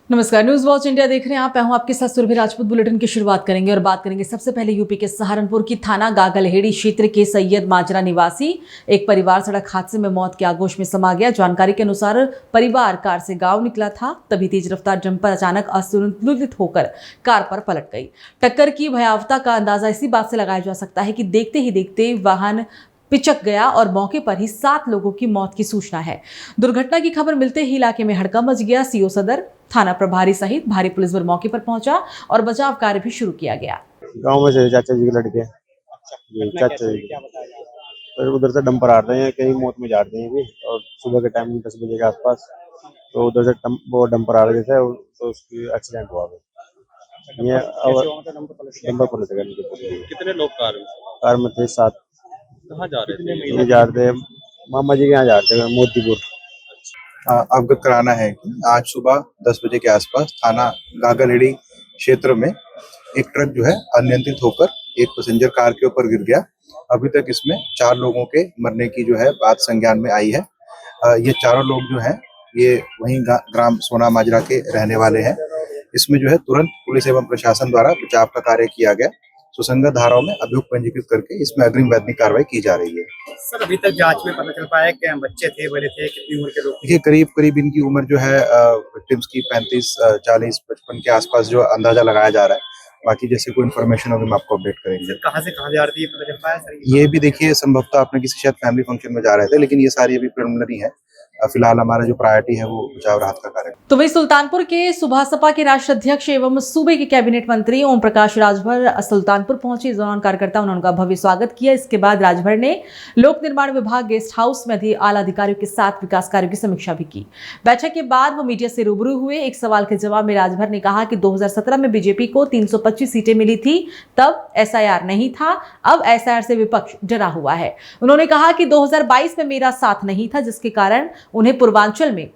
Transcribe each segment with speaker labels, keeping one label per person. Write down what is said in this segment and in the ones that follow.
Speaker 1: नमस्कार, news watch India देख रहे हैं आप। मैं हूं आपके साथ सुरभि राजपूत। बुलेटिन की शुरुआत करेंगे और बात करेंगे सबसे पहले यूपी के सहारनपुर की थाना गागलहेड़ी क्षेत्र के सैयद माजरा निवासी एक परिवार सड़क हादसे में मौत के आगोश में समा गया। जानकारी के अनुसार परिवार कार से गांव निकला था, तभी तेज रफ्तार डंपर अचानक असंतुलित होकर कार पर पलट गई। टक्कर की भयावता का अंदाजा इसी बात से लगाया जा सकता है कि देखते ही देखते वाहन पिचक गया और मौके पर ही 7 लोगों की मौत की सूचना है। दुर्घटना की खबर मिलते ही इलाके में हड़कंप मच गया। सीओ सदर, थाना प्रभारी सहित भारी पुलिस बल मौके पर पहुंचा और बचाव कार्य भी शुरू किया गया।
Speaker 2: गांव में से चाचा जी के लड़के, चाचा जी तो उधर से डंपर आ रहे हैं, कहीं मौत में जा रहे हैं भी। और सुबह के टाइम 10 बजे के आसपास तो उधर से वो डंपर आ रहे थे, तो उसकी एक्सीडेंट हुआ। ये डंपर पलट गया।
Speaker 3: कितने लोग
Speaker 2: कार में थे 7।
Speaker 3: कहाँ जा रहे थे?
Speaker 2: ये जा रहे थे मामा जी के यहाँ, जा रहे थे मोतीपुर।
Speaker 4: अवगत कराना है कि आज सुबह 10 बजे के आसपास थाना गागलहेड़ी क्षेत्र में एक ट्रक जो है अनियंत्रित होकर एक पैसेंजर कार के ऊपर गिर गया। अभी तक इसमें 4 लोगों के मरने की जो है बात संज्ञान में आई है। ये चारों लोग जो हैं ये वहीं ग्राम सोना माजरा के रहने वाले हैं। इसमें जो है तुरंत पुलिस एवं प्रशासन द्वारा बचाव का कार्य किया गया। सुसंगत धाराओं में अभियोग पंजीकृत करके इसमें अग्रिम वैधानिक कार्रवाई की जा रही है।
Speaker 5: सर, अभी तक जांच में पता चल पाया कि बच्चे थे, बड़े थे, कितनी उम्र के लोग?
Speaker 4: देखिए, करीब इनकी उम्र जो है विक्टिम्स की 35, 40, 55 के आसपास जो अंदाजा लगाया जा रहा है। बाकी जैसे कोई इन्फॉर्मेशन होगी हम आपको अपडेट करेंगे।
Speaker 5: कहाँ से कहाँ जा रही है पता चल पाया सर?
Speaker 4: ये भी देखिए, संभवतः आपने किसी शायद फैमिली फंक्शन में जा रहे थे, लेकिन ये सारी अभी प्रिलिमिनरी है। फिलहाल हमारा जो प्रायोरिटी है वो बचाव राहत का कार्य।
Speaker 1: तो वही सुल्तानपुर के सुभासपा के राष्ट्रीय अध्यक्ष एवं सूबे के कैबिनेट मंत्री ओम प्रकाश राजभर सुल्तानपुर पहुंचे। इस दौरान कार्यकर्ताओं ने उनका भव्य स्वागत किया। इसके बाद राजभर ने लोक निर्माण विभाग गेस्ट हाउस में आला अधिकारियों के साथ विकास कार्यों की समीक्षा भी की। बैठक के बाद वो मीडिया से रूबरू हुए। एक सवाल के जवाब में राजभर ने कहा कि 2017 में बीजेपी को 325 सीटें मिली थी, तब SIR नहीं था, अब SIR से विपक्ष डरा हुआ है। उन्होंने कहा कि 2022 में मेरा साथ नहीं था, जिसके कारण उन्हें पूर्वांचल में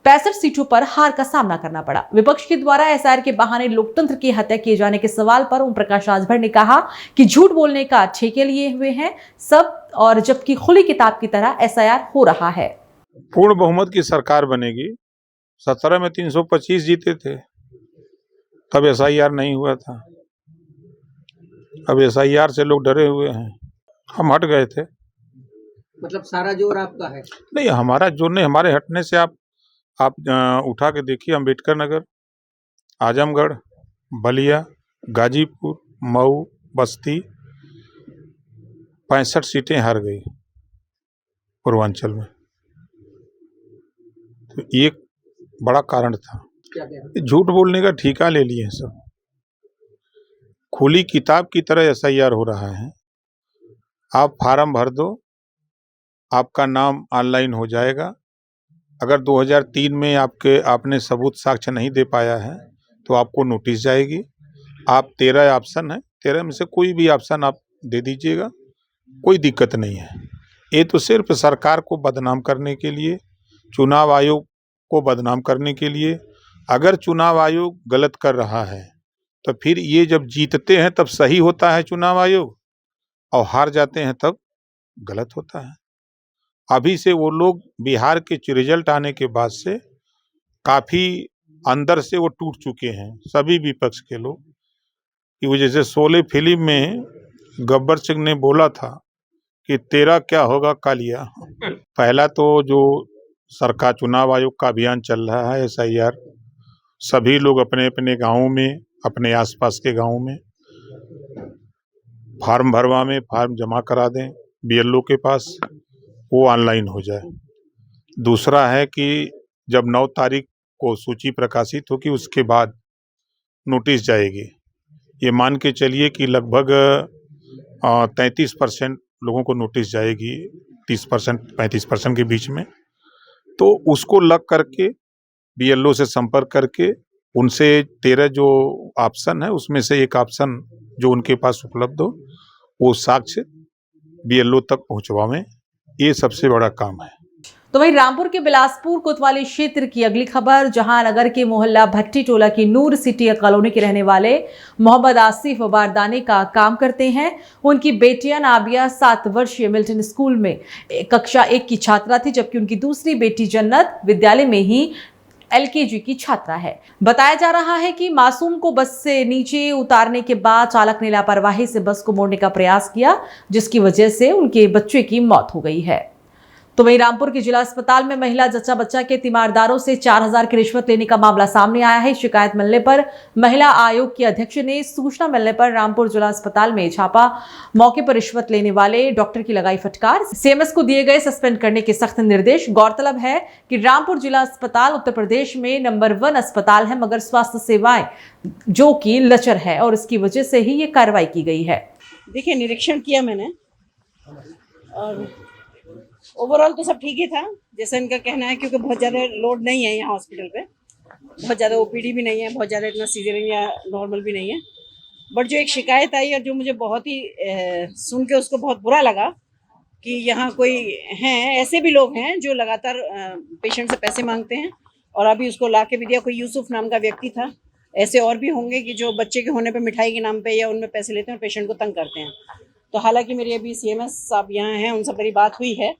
Speaker 1: 65 सीटों पर हार का सामना करना पड़ा। विपक्ष के द्वारा SIR के बहाने लोकतंत्र की हत्या किए जाने के सवाल पर ओम प्रकाश राजभर ने कहा कि झूठ बोलने का ठेके लिए हुए हैं सब, और जबकि खुली किताब की तरह SIR हो रहा है।
Speaker 6: पूर्ण बहुमत की सरकार बनेगी। 17 में 325 जीते थे, तब SIR नहीं हुआ था। अब SIR से लोग डरे हुए हैं। हम हट गए थे।
Speaker 7: मतलब सारा जोर आपका है?
Speaker 6: नहीं, हमारा जोर नहीं। हमारे हटने से आप उठा के देखिए, अम्बेडकर नगर, आजमगढ़, बलिया, गाजीपुर, मऊ, बस्ती 65 सीटें हार गई पूर्वांचल में। तो एक बड़ा कारण था, झूठ बोलने का ठेका ले लिए हैं सब। खुली किताब की तरह SIR हो रहा है। आप फार्म भर दो, आपका नाम ऑनलाइन हो जाएगा। अगर 2003 में आपने सबूत साक्ष्य नहीं दे पाया है तो आपको नोटिस जाएगी। आप 13 ऑप्शन है, 13 में से कोई भी ऑप्शन आप दे दीजिएगा, कोई दिक्कत नहीं है। ये तो सिर्फ सरकार को बदनाम करने के लिए, चुनाव आयोग को बदनाम करने के लिए। अगर चुनाव आयोग गलत कर रहा है तो फिर ये जब जीतते हैं तब सही होता है चुनाव आयोग, और हार जाते हैं तब गलत होता है। अभी से वो लोग बिहार के रिजल्ट आने के बाद से काफ़ी अंदर से वो टूट चुके हैं, सभी विपक्ष के लोग। कि वो जैसे शोले फिल्म में गब्बर सिंह ने बोला था कि तेरा क्या होगा कालिया। पहला तो जो सरकार चुनाव आयोग का अभियान चल रहा है SIR, सभी लोग अपने अपने गाँवों में, अपने आसपास के गाँवों में फार्म भरवाएं, फार्म जमा करा दें BLO के पास, वो ऑनलाइन हो जाए। दूसरा है कि जब 9 तारीख को सूची प्रकाशित होगी उसके बाद नोटिस जाएगी। ये मान के चलिए कि लगभग 33% लोगों को नोटिस जाएगी, 30% 35% के बीच में। तो उसको लग करके BLO से संपर्क करके उनसे 13 जो ऑप्शन है उसमें से एक ऑप्शन जो उनके पास उपलब्ध हो वो साक्ष्य BLO तक पहुँचवाएं। ये सबसे बड़ा काम है।
Speaker 1: तो वहीं रामपुर के बिलासपुर कोतवाली क्षेत्र की अगली खबर, जहां नगर के मोहल्ला भट्टी टोला की नूर सिटी कॉलोनी के रहने वाले मोहम्मद आसिफ बारदाने का काम करते हैं। उनकी बेटियां नाबिया 7 वर्षीय मिल्टन स्कूल में कक्षा 1 की छात्रा थी, जबकि उनकी दूसरी बेटी जन्नत विद्यालय में ही LKG की छात्रा है। बताया जा रहा है कि मासूम को बस से नीचे उतारने के बाद चालक ने लापरवाही से बस को मोड़ने का प्रयास किया, जिसकी वजह से उनके बच्चे की मौत हो गई है। तो वहीं रामपुर के जिला अस्पताल में महिला जच्चा बच्चा के तीमारदारों से 4000 की रिश्वत लेने का मामला सामने आया है। शिकायत मिलने पर महिला आयोग के अध्यक्ष ने सूचना मिलने पर रामपुर जिला अस्पताल में छापा, मौके पर रिश्वत लेने वाले डॉक्टर की लगाई फटकार, CMS को दिए गए सस्पेंड करने के सख्त निर्देश। गौरतलब है कि रामपुर जिला अस्पताल उत्तर प्रदेश में नंबर 1 अस्पताल है, मगर स्वास्थ्य सेवाएं जो कि लचर है और इसकी वजह से ही ये कार्रवाई की गई है।
Speaker 8: देखिए, निरीक्षण किया मैंने और ओवरऑल तो सब ठीक ही था जैसा इनका कहना है, क्योंकि बहुत ज़्यादा लोड नहीं है यहाँ हॉस्पिटल पे, बहुत ज़्यादा OPD भी नहीं है, बहुत ज़्यादा इतना सीजरियन या नॉर्मल भी नहीं है। बट जो एक शिकायत आई और जो मुझे बहुत ही सुन के उसको बहुत बुरा लगा कि यहाँ कोई हैं, ऐसे भी लोग हैं जो लगातार पेशेंट से पैसे मांगते हैं और अभी उसको ला के भी दिया। कोई यूसुफ नाम का व्यक्ति था, ऐसे और भी होंगे कि जो बच्चे के होने पे मिठाई के नाम पे या उनमें पैसे लेते हैं और पेशेंट को तंग करते हैं। तो हालांकि मेरी अभी CMS साहब यहाँ हैं, उनसे मेरी बात हुई है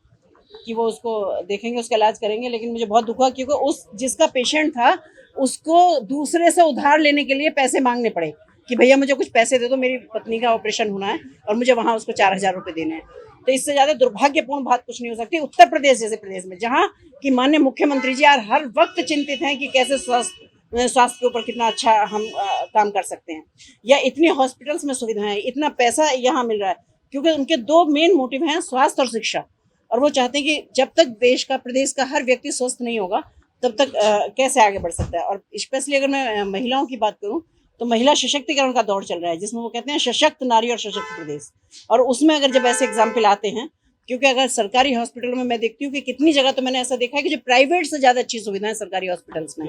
Speaker 8: कि वो उसको देखेंगे, उसका इलाज करेंगे, लेकिन मुझे बहुत दुख हुआ क्योंकि उस जिसका पेशेंट था उसको दूसरे से उधार लेने के लिए पैसे मांगने पड़े कि भैया मुझे कुछ पैसे दे दो, मेरी पत्नी का ऑपरेशन होना है और मुझे वहाँ उसको 4000 रुपये देने हैं। तो इससे ज़्यादा दुर्भाग्यपूर्ण बात कुछ नहीं हो सकती। उत्तर प्रदेश जैसे प्रदेश में जहाँ की माननीय मुख्यमंत्री जी यार हर वक्त चिंतित हैं कि कैसे स्वास्थ्य के ऊपर कितना अच्छा हम काम कर सकते हैं, या इतनी हॉस्पिटल्स में सुविधाएं, इतना पैसा यहाँ मिल रहा है, क्योंकि उनके 2 मेन मोटिव हैं, स्वास्थ्य और शिक्षा। और वो चाहते हैं कि जब तक देश का, प्रदेश का हर व्यक्ति स्वस्थ नहीं होगा तब तक कैसे आगे बढ़ सकता है। और स्पेशली अगर मैं महिलाओं की बात करूं तो महिला सशक्तिकरण का दौर चल रहा है, जिसमें वो कहते हैं सशक्त नारी और सशक्त प्रदेश। और उसमें अगर जब ऐसे एग्जाम्पल आते हैं, क्योंकि अगर सरकारी हॉस्पिटल में मैं देखती हूँ कि कितनी जगह तो मैंने ऐसा देखा है कि जो प्राइवेट से ज़्यादा अच्छी सुविधाएं सरकारी हॉस्पिटल्स में।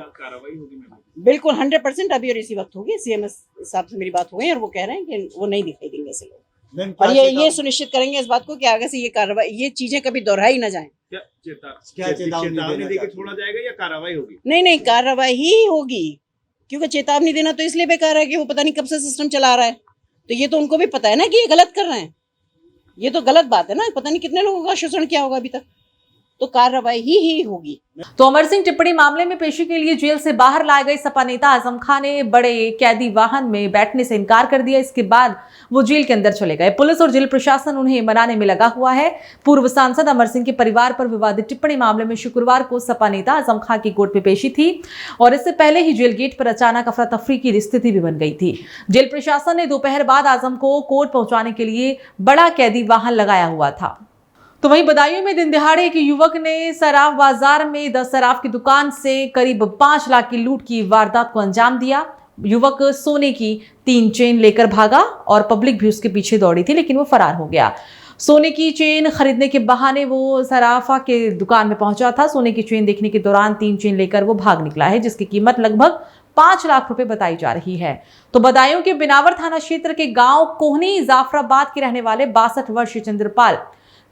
Speaker 8: बिल्कुल 100% अभी और इसी वक्त होगी। CMS साहब से मेरी बात हो गई और वो कह रहे हैं कि वो नहीं दिखाई देंगे ऐसे लोग, और ये सुनिश्चित करेंगे इस बात को कि आगे से ये कार्रवाई, ये चीजें कभी दोहराई ना जाएं।
Speaker 3: क्या चेतावनी देके छोड़ा जाएगा या कार्रवाई होगी?
Speaker 8: नहीं, कार्रवाई ही होगी, क्योंकि चेतावनी देना तो इसलिए बेकार है कि वो पता नहीं कब से सिस्टम चला रहा है। तो ये तो उनको भी पता है ना कि ये गलत कर रहे हैं, ये तो गलत बात है ना, पता नहीं कितने लोगों का शोषण किया होगा अभी तक, तो कार्रवाई ही होगी।
Speaker 1: तो अमर सिंह टिप्पणी मामले में पेशी के लिए जेल से बाहर लाए गए सपा नेता आजम खान ने बड़े कैदी वाहन में बैठने से इनकार कर दिया। इसके बाद वो जेल के अंदर चले गए। पुलिस और जेल प्रशासन उन्हें मनाने में लगा हुआ है। पूर्व सांसद अमर सिंह के परिवार पर विवादित टिप्पणी मामले में शुक्रवार को सपा नेता आजम खान की कोर्ट में पेशी थी और इससे पहले ही जेल गेट पर अचानक अफरा तफरी की स्थिति भी बन गई थी। जेल प्रशासन ने दोपहर बाद आजम को कोर्ट पहुंचाने के लिए बड़ा कैदी वाहन लगाया हुआ था। तो वहीं बदायूं में दिन दहाड़े एक युवक ने सराफ बाजार में 10 सराफ की दुकान से करीब 5 लाख की लूट की वारदात को अंजाम दिया। युवक सोने की 3 चेन लेकर भागा और पब्लिक भी उसके पीछे दौड़ी थी, लेकिन वो फरार हो गया। सोने की चेन खरीदने के बहाने वो सराफा के दुकान में पहुंचा था। सोने की चेन देखने के दौरान 3 चेन लेकर वो भाग निकला है, जिसकी कीमत लगभग 5 लाख रुपए बताई जा रही है। तो बदायूं के बिनावर थाना क्षेत्र के गांव कोहनी जाफराबाद के रहने वाले 62 वर्षीय चंद्रपाल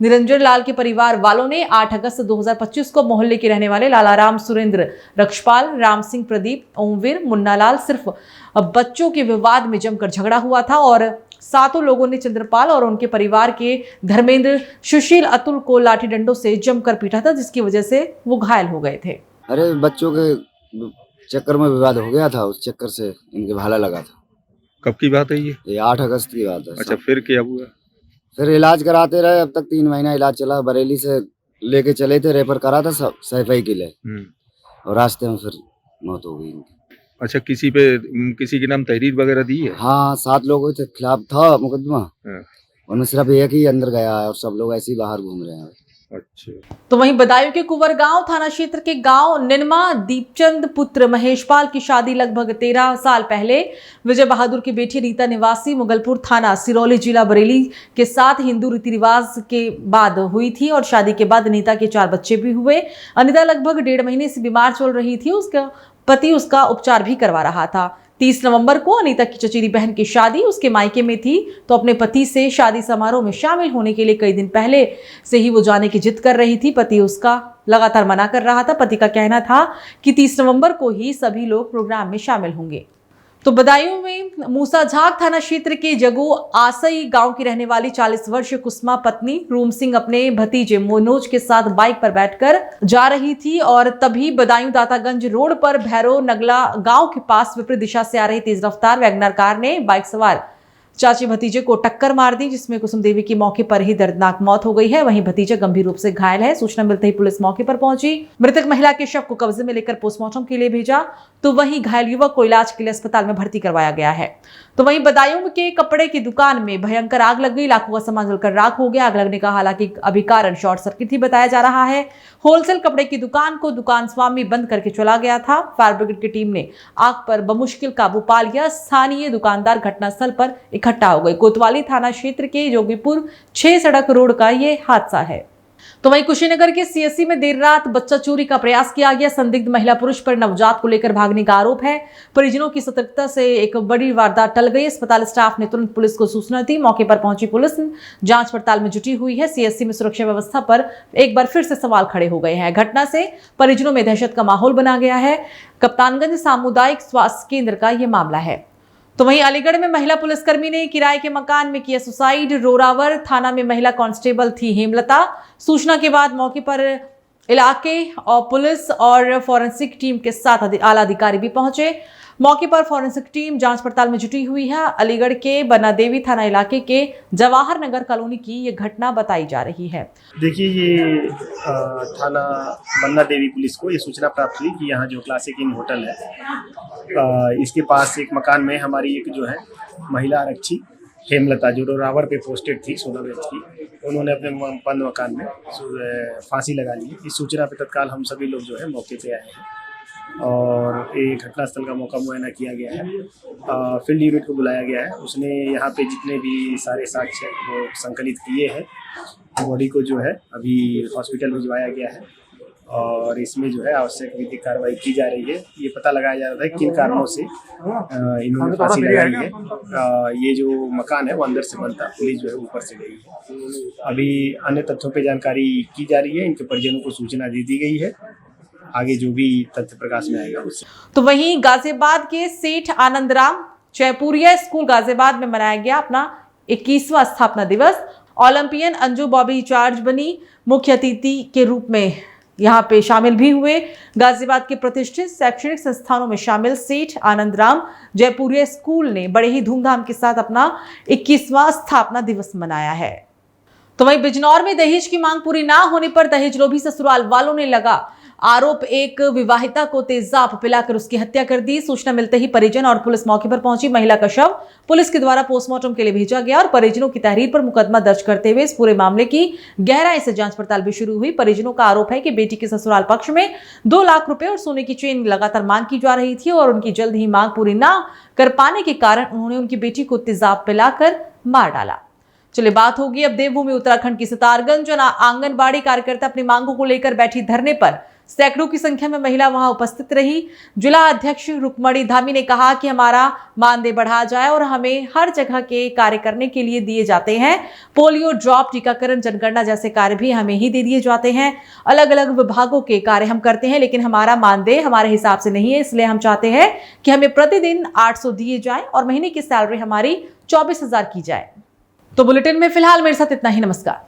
Speaker 1: निरंजन लाल के परिवार वालों ने 8 अगस्त 2025 को मोहल्ले के रहने वाले लालाराम, सुरेंद्र, रक्षपाल, राम सिंह, प्रदीप, ओमवीर, मुन्नालाल सिर्फ बच्चों के विवाद में जमकर झगड़ा हुआ था और 7 लोगों ने चंद्रपाल और उनके परिवार के धर्मेंद्र, सुशील, अतुल को लाठी डंडों से जमकर पीटा था, जिसकी वजह से वो घायल हो गए थे।
Speaker 9: अरे बच्चों के चक्कर में विवाद हो गया था, उस चक्कर से इनके भाला लगा था।
Speaker 3: कब की बात है ये?
Speaker 9: 8 अगस्त की बात है।
Speaker 3: अच्छा, फिर क्या हुआ?
Speaker 9: फिर इलाज कराते रहे, अब तक 3 महीना इलाज चला। बरेली से लेके चले थे, रेफर करा था सब सैफई के लिए, और रास्ते में फिर मौत हो गई इनकी।
Speaker 3: अच्छा, किसी के नाम तहरीर वगैरह दी है?
Speaker 9: हाँ, 7 लोगों के खिलाफ था मुकदमा, उनमें सिर्फ एक ही अंदर गया है और सब लोग ऐसे ही बाहर घूम रहे हैं।
Speaker 3: अच्छा।
Speaker 1: तो वहीं बदायूं के कुंवरगांव थाना क्षेत्र के गांव निनमा दीपचंद पुत्र महेशपाल की शादी लगभग 13 साल पहले विजय बहादुर की बेटी अनीता निवासी मुगलपुर थाना सिरौली जिला बरेली के साथ हिंदू रीति रिवाज के बाद हुई थी और शादी के बाद अनीता के 4 बच्चे भी हुए। अनीता लगभग 1.5 महीने से बीमार चल रही थी। उसका पति उसका उपचार भी करवा रहा था। 30 नवंबर को अनीता की चचेरी बहन की शादी उसके मायके में थी, तो अपने पति से शादी समारोह में शामिल होने के लिए कई दिन पहले से ही वो जाने की जिद कर रही थी। पति उसका लगातार मना कर रहा था। पति का कहना था कि 30 नवंबर को ही सभी लोग प्रोग्राम में शामिल होंगे। तो बदायूं में मूसाझाक थाना क्षेत्र के जगू आसई गांव की रहने वाली 40 वर्षीय कुसुमा पत्नी रूम सिंह अपने भतीजे मनोज के साथ बाइक पर बैठकर जा रही थी और तभी बदायूं दातागंज रोड पर भैरव नगला गांव के पास विपरीत दिशा से आ रही तेज रफ्तार वैगनर कार ने बाइक सवार चाची भतीजे को टक्कर मार दी, जिसमें कुसुम देवी की मौके पर ही दर्दनाक मौत हो गई है। वहीं भतीजा गंभीर रूप से घायल है। सूचना मिलते ही पुलिस मौके पर पहुंची, मृतक महिला के शव को कब्जे में लेकर पोस्टमार्टम के लिए भेजा, तो वहीं घायल युवक को इलाज के लिए अस्पताल में भर्ती करवाया गया है। तो वहीं बदायूं के कपड़े की दुकान में भयंकर आग लग गई, लाखों का सामान जलकर राख हो गया। आग लगने का हालांकि अभी कारण शॉर्ट सर्किट ही बताया जा रहा है। होलसेल कपड़े की दुकान को दुकान स्वामी बंद करके चला गया था। फायर ब्रिगेड की टीम ने आग पर बमुश्किल काबू पा लिया। स्थानीय दुकानदार घटनास्थल पर इकट्ठा हो गए। कोतवाली थाना क्षेत्र के जोगीपुर 6 सड़क रोड का ये हादसा है। तो वहीं कुशीनगर के सीएससी में देर रात बच्चा चोरी का प्रयास किया गया। संदिग्ध महिला पुरुष पर नवजात को लेकर भागने का आरोप है। परिजनों की सतर्कता से एक बड़ी वारदात टल गई। अस्पताल स्टाफ ने तुरंत पुलिस को सूचना दी। मौके पर पहुंची पुलिस जांच पड़ताल में जुटी हुई है। सीएससी में सुरक्षा व्यवस्था पर एक बार फिर से सवाल खड़े हो गए हैं। घटना से परिजनों में दहशत का माहौल बना गया है। कप्तानगंज सामुदायिक स्वास्थ्य केंद्र का यह मामला है। तो वहीं अलीगढ़ में महिला पुलिसकर्मी ने किराए के मकान में किया सुसाइड। रोरावर थाना में महिला कांस्टेबल थी हेमलता। सूचना के बाद मौके पर इलाके और पुलिस और फॉरेंसिक टीम के साथ आला अधिकारी भी पहुंचे। मौके पर फॉरेंसिक टीम जांच पड़ताल में जुटी हुई है। अलीगढ़ के बन्ना देवी थाना इलाके के जवाहर नगर कॉलोनी की ये घटना बताई जा रही है।
Speaker 5: देखिए, ये थाना बन्ना देवी पुलिस को ये सूचना प्राप्त हुई कि यहाँ जो क्लासिक इन होटल है, इसके पास एक मकान में हमारी एक जो है महिला आरक्षी हेमलता, जो रोरावर पे पोस्टेड थी 16 बैच की, उन्होंने अपने बंद मकान में फांसी लगा ली। इस सूचना पे तत्काल हम सभी लोग जो है मौके पे आए हैं और एक घटनास्थल का मौका मुआयना किया गया है। फील्ड यूनिट को बुलाया गया है। उसने यहाँ पे जितने भी सारे साक्ष्य वो संकलित किए हैं। बॉडी को जो है अभी हॉस्पिटल भिजवाया गया है और इसमें जो है आवश्यक विधिक कार्रवाई की जा रही है। ये पता लगाया जा रहा है किन कारणों से इन्होंने फांसी लगाई है। ये जो मकान है वो अंदर से बनता, पुलिस जो है ऊपर से गई है। अभी अन्य तथ्यों पे जानकारी की जा रही है। इनके परिजनों को सूचना दे दी गई है। आगे जो भी तथ्य प्रकाश में आएगा उससे।
Speaker 1: तो वहीं गाजियाबाद के सेठ आनंदराम जयपुरिया स्कूल गाजियाबाद में मनाया गया अपना 21वां स्थापना दिवस। ओलंपियन अंजू बॉबी इंचार्ज बनी, मुख्य अतिथि के रूप में यहाँ पे शामिल भी हुए। गाजियाबाद के प्रतिष्ठित शैक्षणिक संस्थानों में शामिल सेठ आनंदराम जयपुरिया स्कूल ने बड़े ही धूमधाम के साथ अपना 21वां स्थापना दिवस मनाया है। तो वहीं बिजनौर में दहेज की मांग पूरी ना होने पर दहेज लोभी ससुराल वालों ने लगा आरोप, एक विवाहिता को तेजाब पिलाकर उसकी हत्या कर दी। सूचना मिलते ही परिजन और पुलिस मौके पर पहुंची। महिला का शव पुलिस के द्वारा पोस्टमार्टम के लिए भेजा गया और परिजनों की तहरीर पर मुकदमा दर्ज करते हुए इस पूरे मामले की गहराई से जांच पड़ताल भी शुरू हुई। परिजनों का आरोप है कि बेटी के ससुराल पक्ष में 2 लाख रुपए और सोने की चेन लगातार मांग की जा रही थी और उनकी जल्द ही मांग पूरी ना कर पाने के कारण उन्होंने उनकी बेटी को तेजाब पिलाकर मार डाला। चलिए बात होगी अब देवभूमि उत्तराखंड की सितारगंज। आंगनबाड़ी कार्यकर्ता अपनी मांगों को लेकर बैठी धरने पर सैकड़ों की संख्या में महिला वहां उपस्थित रही। जिला अध्यक्ष रुक्मणी धामी ने कहा कि हमारा मानदेय बढ़ाया जाए और हमें हर जगह के कार्य करने के लिए दिए जाते हैं। पोलियो ड्रॉप, टीकाकरण, जनगणना जैसे कार्य भी हमें ही दे दिए जाते हैं। अलग अलग विभागों के कार्य हम करते हैं, लेकिन हमारा मानदेय हमारे हिसाब से नहीं है। इसलिए हम चाहते हैं कि हमें प्रतिदिन 800 दिए जाए और महीने की सैलरी हमारी 24,000 की जाए। तो बुलेटिन में फिलहाल मेरे साथ इतना ही। नमस्कार।